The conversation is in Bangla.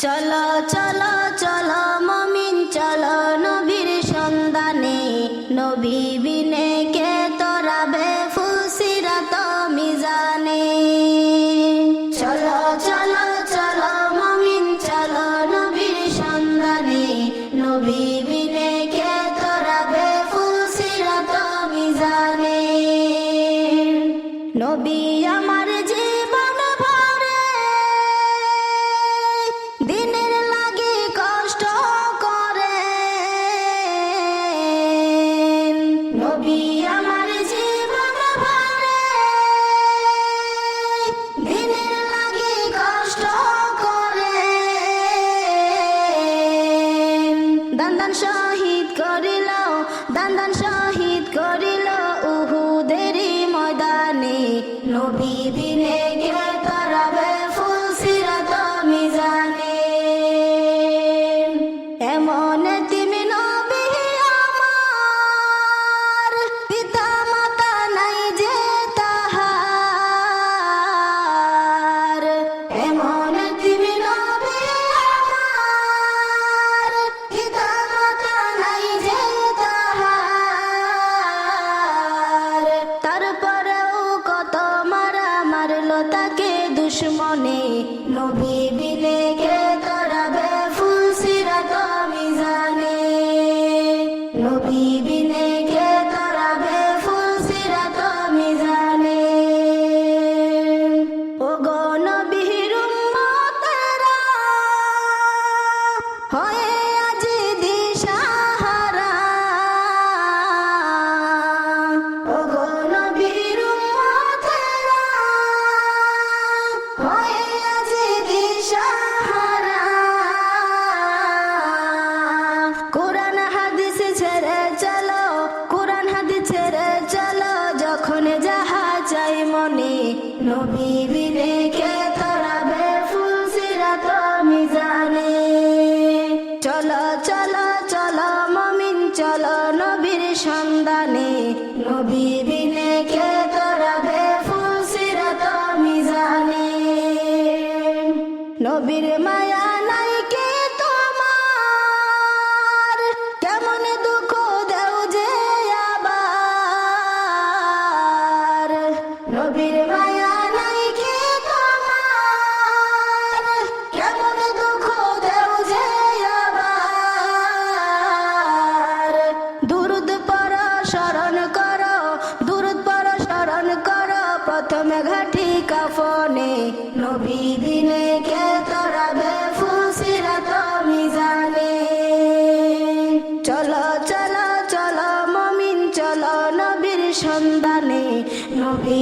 চলো চলো চলো মমিন চলো নবীর সন্ধানে, নবী বিনে কে তোরাবে ফুলসিরাত মিজানে। চলো চলো চলো মমিন চলো নবীর সন্ধানে, নবী বিনে কে তোরাবে ফুলসিরাত মিজানে। নবী আমার জীবন ভরে দিনের লাগি কষ্ট করে, নবী আমার জীবন ভরে দিনের লাগি কষ্ট করে। দান দান শহীদ করিল, দান দান শহীদ করিল উহুদেরই ময়দানে, নবী বিনে কে তোরাবে ফুলসিরাত মিজানে। এমন তুমি নবী আমার, পিতা মাতা নাই যে তাহার। এমন তুমি নবী আমার, পিতা মাতা নাই যে তাহার। তারপরেও কত মারা মারলো তাকে দুশ্মনে, নবী বিনে কে তোরাবে ফুলসিরাত মিজানে, নবী বিনে কে তোরাবে ফুলসিরাত মিজানে। ওগো নবীর উম্মতেরা হয়ে আজ দিশাহারা, ওগো নবীর উম্মতেরা হয়ে আজ দিশাহারা। কোরআন হাদিস ছেড়ে চলো, কোরআন হাদিস ছেড়ে চলো, যখন যাহা চাই মনে, নবী বিনে কে তোরাবে ফুলসিরাত মিজানে। চলো চলো চলো মমিন চলো নবীর সন্ধানে, নবী বিনে কে তোরাবে ফুলসিরাত মিজানে। নবীর মায়া নাই কে তোমার, কেমন দুঃখ দেও যে আবার। নবীর মায়া নাই কে তোমার, কেমন দুঃখ দেও যে আবার। দুরুদ পড়ো স্মরণ করো, দুরুদ পড়ো স্মরণ করো, প্রথমে ঘাটি কাফনে, নবী বিনে কে তোরাবে ফুলসিরাত মিজানে। চলো চলো চলো মমিন চলো নবীর সন্ধানে, নবী